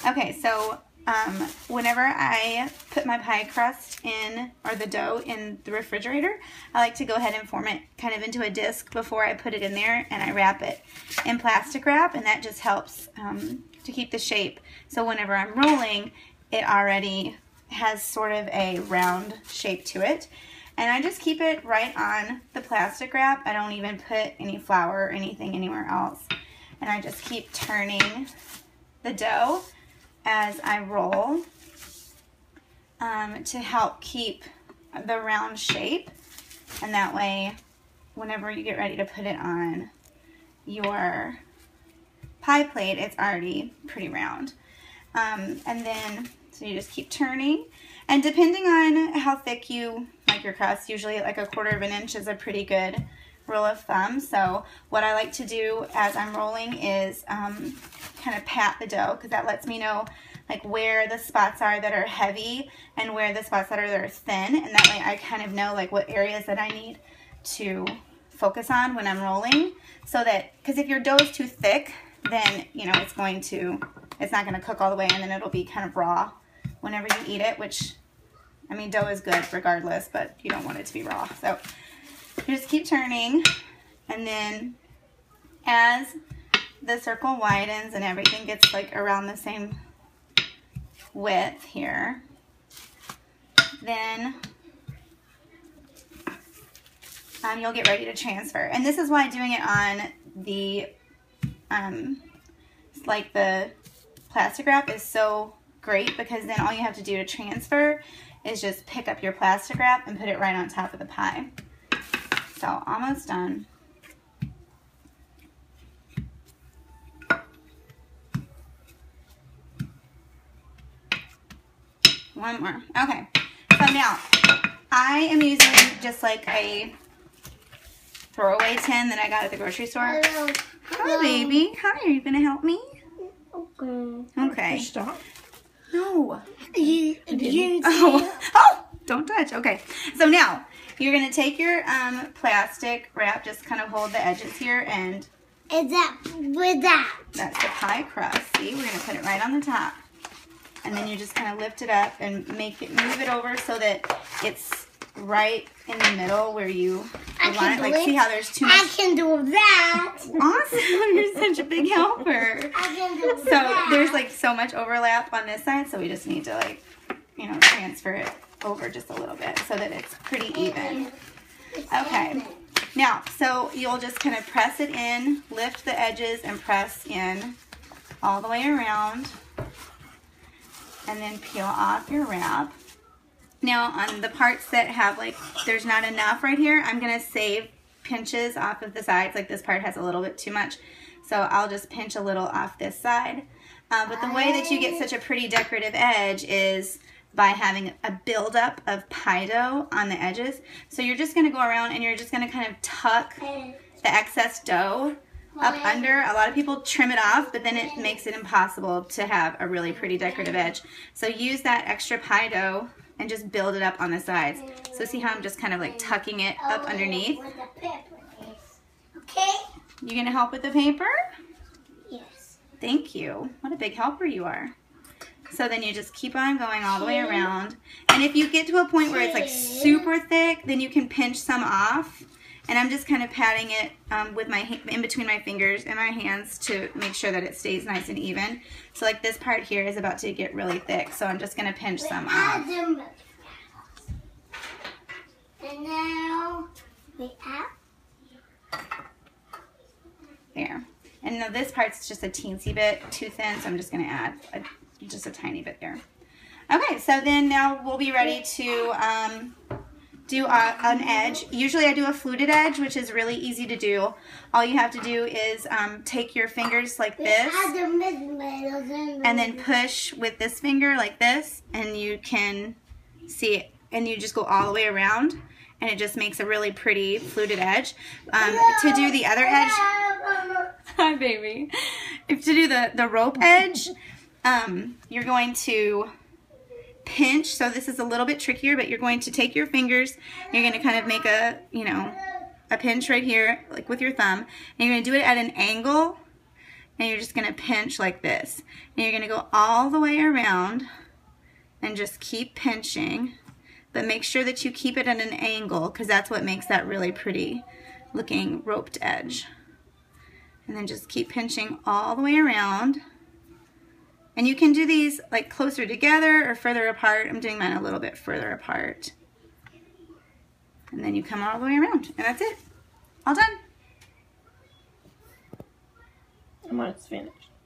Okay, so whenever I put my pie crust in, or the dough in the refrigerator, I like to go ahead and form it kind of into a disc before I put it in there, and I wrap it in plastic wrap, and that just helps to keep the shape. So whenever I'm rolling, it already has sort of a round shape to it. And I just keep it right on the plastic wrap. I don't even put any flour or anything anywhere else. And I just keep turning the dough as I roll to help keep the round shape. And that way, whenever you get ready to put it on your pie plate, it's already pretty round. And then, so you just keep turning. And depending on how thick you like your crust, usually like 1/4 of an inch is a pretty good rule of thumb. So what I like to do as I'm rolling is kind of pat the dough, because that lets me know like where the spots are that are heavy and where the spots that are thin, and that way I kind of know like what areas that I need to focus on when I'm rolling. So that, because if your dough is too thick, then you know it's not going to cook all the way, and then it'll be kind of raw whenever you eat it, which, I mean, dough is good regardless, but you don't want it to be raw. So you just keep turning, and then as the circle widens and everything gets like around the same width here, then you'll get ready to transfer. And this is why doing it on the like the plastic wrap is so great, because then all you have to do to transfer is just pick up your plastic wrap and put it right on top of the pie. So almost done. One more. Okay, so now I am using just like a throwaway tin that I got at the grocery store. Hello. Hi, baby. Hi, are you going to help me? Okay. Okay. Stop. No. Oh. Oh, don't touch. Okay, so now you're going to take your plastic wrap, just kind of hold the edges here, and Is that with that? that's the pie crust. See, we're going to put it right on the top. And then you just kind of lift it up and move it over so that it's right in the middle where you want it. Like, see how there's too much? I can do that. Awesome, you're such a big helper. I can do So that. there's like so much overlap on this side, so we just need to like, you know, transfer it over just a little bit so that it's pretty even. Okay, now, so you'll just kind of press it in, lift the edges and press in all the way around, and then peel off your wrap. Now on the parts that have like, there's not enough right here, I'm gonna save pinches off of the sides. Like this part has a little bit too much, so I'll just pinch a little off this side. But the way that you get such a pretty decorative edge is by having a buildup of pie dough on the edges. So you're just gonna go around and you're just gonna kind of tuck the excess dough up under. A lot of people trim it off, but then it makes it impossible to have a really pretty decorative edge. So use that extra pie dough and just build it up on the sides. So see how I'm just kind of like tucking it up underneath? Okay? You gonna help with the paper? Yes. Thank you. What a big helper you are. So then you just keep on going all the way around. And if you get to a point where it's like super thick, then you can pinch some off. And I'm just kind of patting it with my in between my fingers and my hands to make sure that it stays nice and even. So like this part here is about to get really thick, so I'm just going to pinch some off. And now we add. There. And now this part's just a teensy bit too thin, so I'm just going to add just a tiny bit there. Okay, so then now we'll be ready to do an edge. Usually I do a fluted edge, which is really easy to do. All you have to do is take your fingers like this and then push with this finger like this, and you can see it, and you just go all the way around, and it just makes a really pretty fluted edge. To do the other edge, hi baby, to do the rope edge, you're going to pinch. So this is a little bit trickier, but you're going to take your fingers, you're going to kind of make a, you know, a pinch right here, like with your thumb, and you're going to do it at an angle and you're just going to pinch like this. And you're going to go all the way around and just keep pinching, but make sure that you keep it at an angle because that's what makes that really pretty looking roped edge. And then just keep pinching all the way around. And you can do these like closer together or further apart. I'm doing mine a little bit further apart. And then you come all the way around, and that's it. All done. And when it's finished.